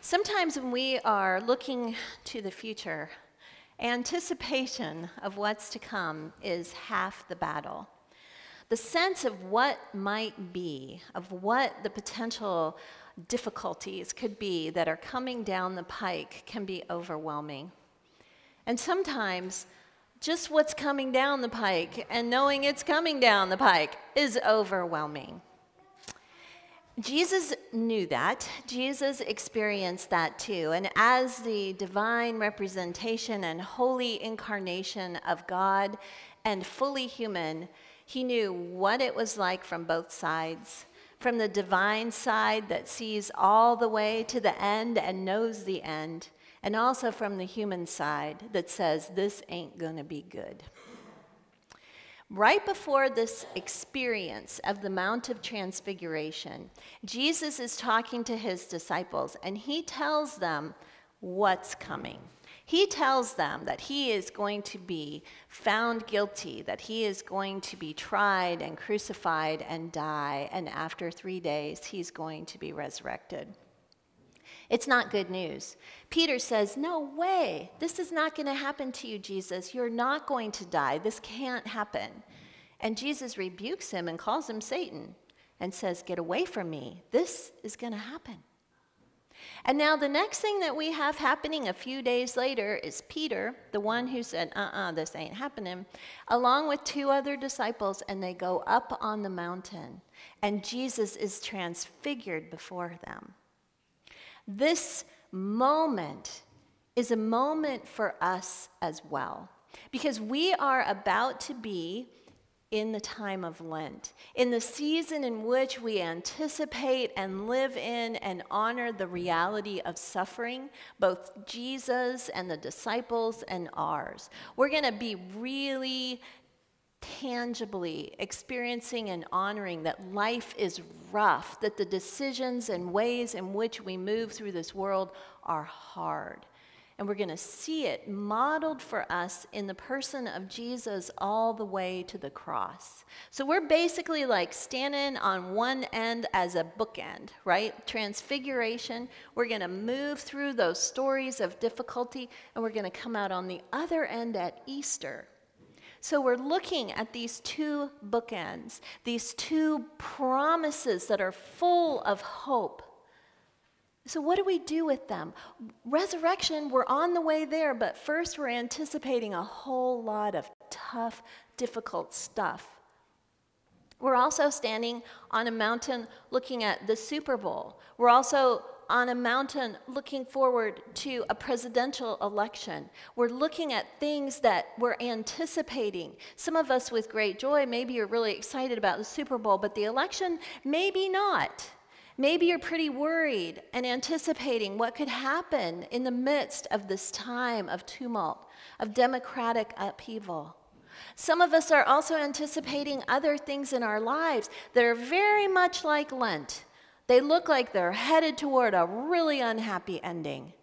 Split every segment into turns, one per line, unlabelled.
Sometimes when we are looking to the future, anticipation of what's to come is half the battle. The sense of what might be, of what the potential difficulties could be that are coming down the pike can be overwhelming. And sometimes just what's coming down the pike and knowing it's coming down the pike is overwhelming. Jesus knew that. Jesus experienced that too. And as the divine representation and holy incarnation of God and fully human, he knew what it was like from both sides. From the divine side that sees all the way to the end and knows the end, and also from the human side that says, this ain't gonna be good. Right before this experience of the Mount of Transfiguration, Jesus is talking to his disciples, and he tells them what's coming. He tells them that he is going to be found guilty, that he is going to be tried and crucified and die, and after 3 days, he's going to be resurrected. It's not good news. Peter says, no way, this is not going to happen to you, Jesus. You're not going to die. This can't happen. And Jesus rebukes him and calls him Satan and says, get away from me. This is going to happen. And now the next thing that we have happening a few days later is Peter, the one who said, this ain't happening, along with 2 other disciples, and they go up on the mountain, and Jesus is transfigured before them. This moment is a moment for us as well, because we are about to be in the time of Lent, in the season in which we anticipate and live in and honor the reality of suffering, both Jesus and the disciples and ours. We're going to be really tangibly experiencing and honoring that life is rough, that the decisions and ways in which we move through this world are hard. And we're going to see it modeled for us in the person of Jesus all the way to the cross. So we're basically like standing on one end as a bookend, right? Transfiguration. We're going to move through those stories of difficulty, and we're going to come out on the other end at Easter. So we're looking at these 2 bookends, these 2 promises that are full of hope. So what do we do with them? Resurrection, we're on the way there, but first we're anticipating a whole lot of tough, difficult stuff. We're also standing on a mountain looking at the Super Bowl. We're also on a mountain looking forward to a presidential election. We're looking at things that we're anticipating. Some of us with great joy, maybe you're really excited about the Super Bowl, but the election, maybe not. Maybe you're pretty worried and anticipating what could happen in the midst of this time of tumult, of democratic upheaval. Some of us are also anticipating other things in our lives that are very much like Lent. They look like they're headed toward a really unhappy ending.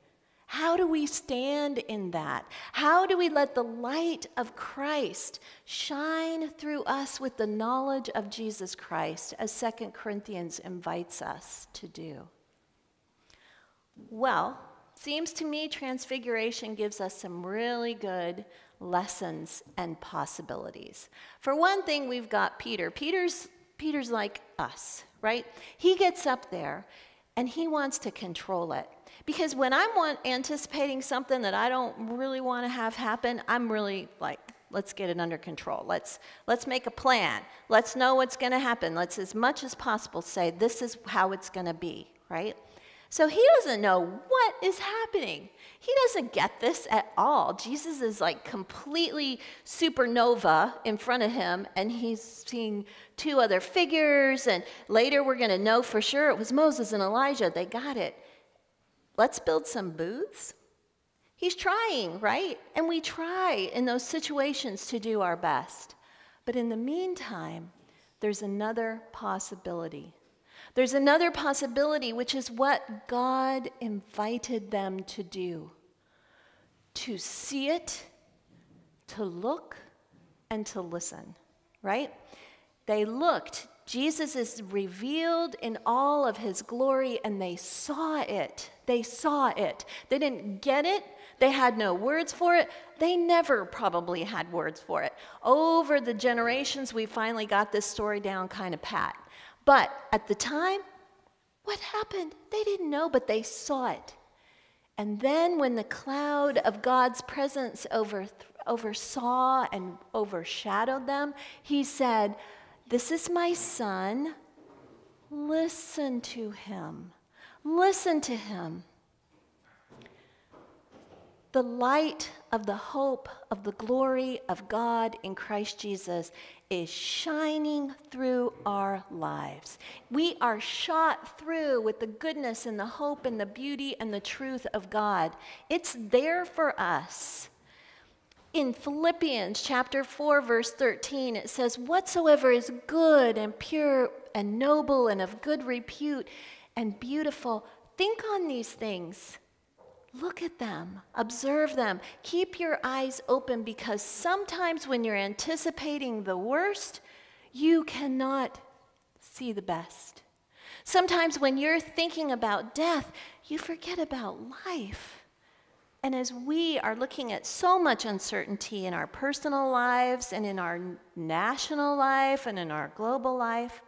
How do we stand in that? How do we let the light of Christ shine through us with the knowledge of Jesus Christ, as 2 Corinthians invites us to do? Well, seems to me Transfiguration gives us some really good lessons and possibilities. For one thing, we've got Peter. Peter's like us, right? He gets up there and he wants to control it. Because when I'm anticipating something that I don't really want to have happen, I'm really like, let's get it under control. Let's make a plan. Let's know what's going to happen. Let's, as much as possible, say this is how it's going to be, right? So he doesn't know what is happening. He doesn't get this at all. Jesus is like completely supernova in front of him, and he's seeing 2 other figures, and later we're going to know for sure it was Moses and Elijah. They got it. Let's build some booths. He's trying, right? And we try in those situations to do our best. But in the meantime, there's another possibility. There's another possibility, which is what God invited them to do. To see it, to look, and to listen, right? They looked Jesus is revealed in all of his glory, and they saw it. They saw it. They didn't get it. They had no words for it. They never probably had words for it. Over the generations, we finally got this story down kind of pat. But at the time, what happened? They didn't know, but they saw it. And then when the cloud of God's presence oversaw and overshadowed them, he said, "This is my son. Listen to him. Listen to him." The light of the hope of the glory of God in Christ Jesus is shining through our lives. We are shot through with the goodness and the hope and the beauty and the truth of God. It's there for us. In Philippians chapter 4, verse 13, it says, "Whatsoever is good and pure and noble and of good repute and beautiful, think on these things." Look at them, observe them, keep your eyes open, because sometimes when you're anticipating the worst, you cannot see the best. Sometimes when you're thinking about death, you forget about life. And as we are looking at so much uncertainty in our personal lives and in our national life and in our global life,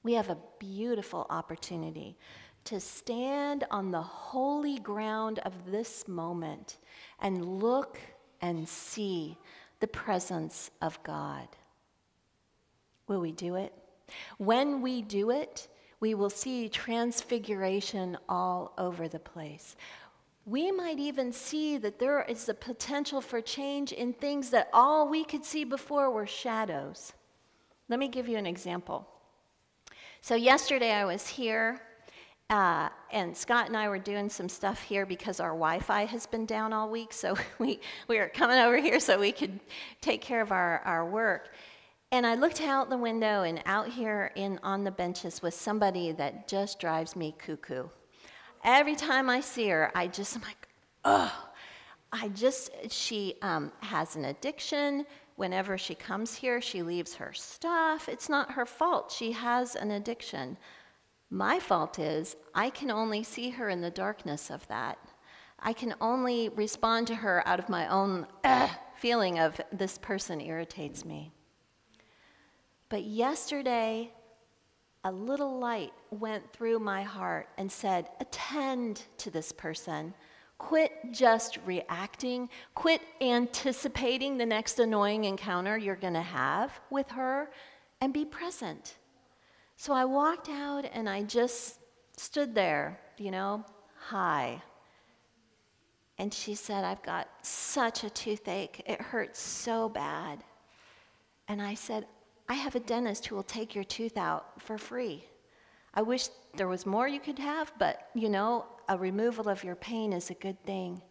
we have a beautiful opportunity to stand on the holy ground of this moment and look and see the presence of God. Will we do it? When we do it, we will see transfiguration all over the place. We might even see that there is the potential for change in things that all we could see before were shadows. Let me give you an example. So yesterday I was here, and Scott and I were doing some stuff here because our Wi-Fi has been down all week, so we were coming over here so we could take care of our work. And I looked out the window, and out here on the benches was somebody that just drives me cuckoo. Every time I see her, I'm like, oh. She has an addiction. Whenever she comes here, she leaves her stuff. It's not her fault. She has an addiction. My fault is I can only see her in the darkness of that. I can only respond to her out of my own feeling of this person irritates me. But yesterday, a little light went through my heart and said, attend to this person. Quit just reacting. Quit anticipating the next annoying encounter you're going to have with her, and be present. So I walked out and I just stood there, hi. And she said, "I've got such a toothache. It hurts so bad." And I said, "I have a dentist who will take your tooth out for free. I wish there was more you could have, but a removal of your pain is a good thing."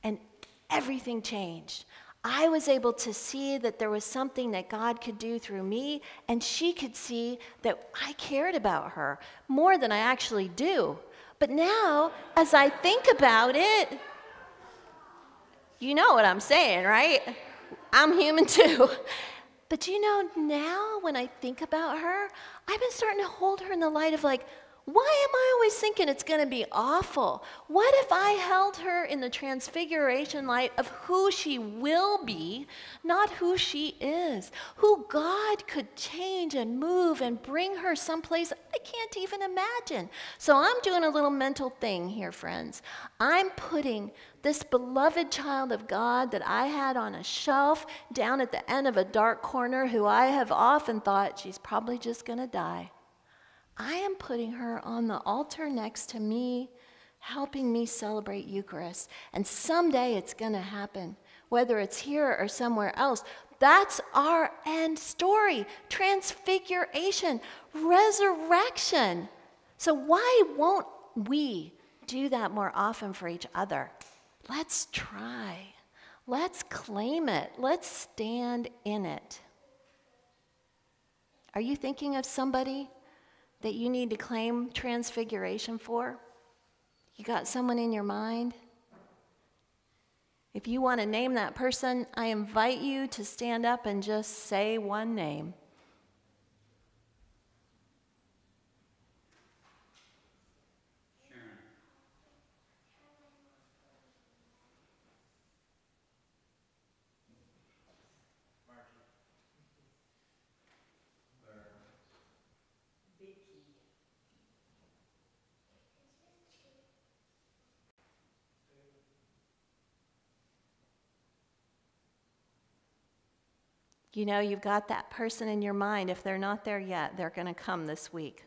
And everything changed. I was able to see that there was something that God could do through me, and she could see that I cared about her more than I actually do. But now, as I think about it, you know what I'm saying, right? I'm human too. But now when I think about her, I've been starting to hold her in the light of why am I always thinking it's going to be awful? What if I held her in the transfiguration light of who she will be, not who she is? Who God could change and move and bring her someplace I can't even imagine. So I'm doing a little mental thing here, friends. I'm putting this beloved child of God that I had on a shelf down at the end of a dark corner, who I have often thought she's probably just going to die. I am putting her on the altar next to me, helping me celebrate Eucharist. And someday it's going to happen, whether it's here or somewhere else. That's our end story: transfiguration, resurrection. So why won't we do that more often for each other? Let's try. Let's claim it. Let's stand in it. Are you thinking of somebody that you need to claim transfiguration for? You got someone in your mind? If you want to name that person, I invite you to stand up and just say one name. You know, you've got that person in your mind. If they're not there yet, they're going to come this week.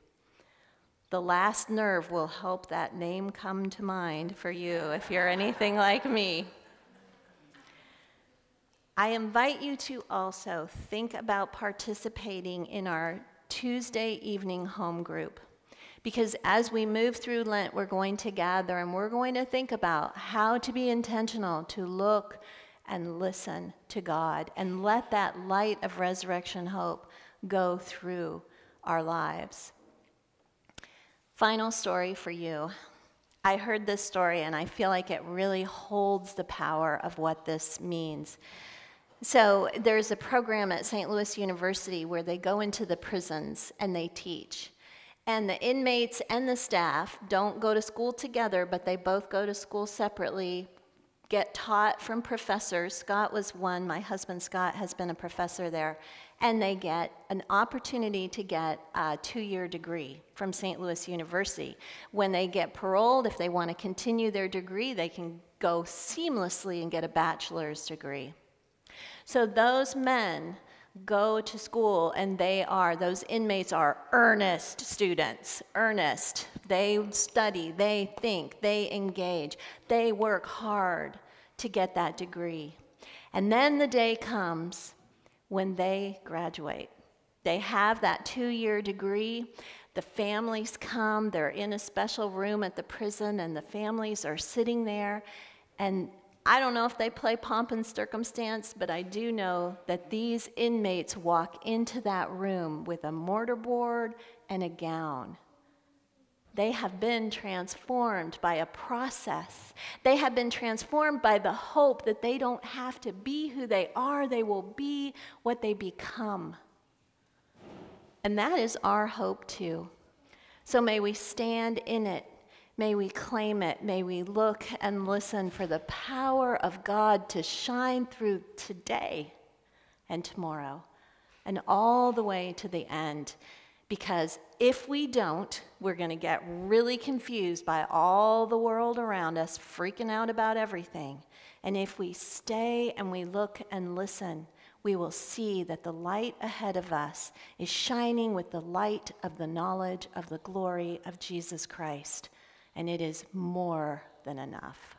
The last nerve will help that name come to mind for you if you're anything like me. I invite you to also think about participating in our Tuesday evening home group. Because as we move through Lent, we're going to gather and we're going to think about how to be intentional to look and listen to God and let that light of resurrection hope go through our lives. Final story for you. I heard this story and I feel like it really holds the power of what this means. So there's a program at St. Louis University where they go into the prisons and they teach. And the inmates and the staff don't go to school together, but they both go to school separately, get taught from professors. Scott was one. My husband Scott has been a professor there. And they get an opportunity to get a 2-year degree from St. Louis University. When they get paroled, if they want to continue their degree, they can go seamlessly and get a bachelor's degree. So those men go to school and those inmates are earnest students, earnest. They study, they think, they engage, they work hard to get that degree. And then the day comes when they graduate. They have that 2-year degree. The families come, they're in a special room at the prison and the families are sitting there. And I don't know if they play pomp and circumstance, but I do know that these inmates walk into that room with a mortarboard and a gown. They have been transformed by a process. They have been transformed by the hope that they don't have to be who they are. They will be what they become. And that is our hope too. So may we stand in it. May we claim it. May we look and listen for the power of God to shine through today and tomorrow and all the way to the end. Because if we don't, we're going to get really confused by all the world around us, freaking out about everything. And if we stay and we look and listen, we will see that the light ahead of us is shining with the light of the knowledge of the glory of Jesus Christ. And it is more than enough.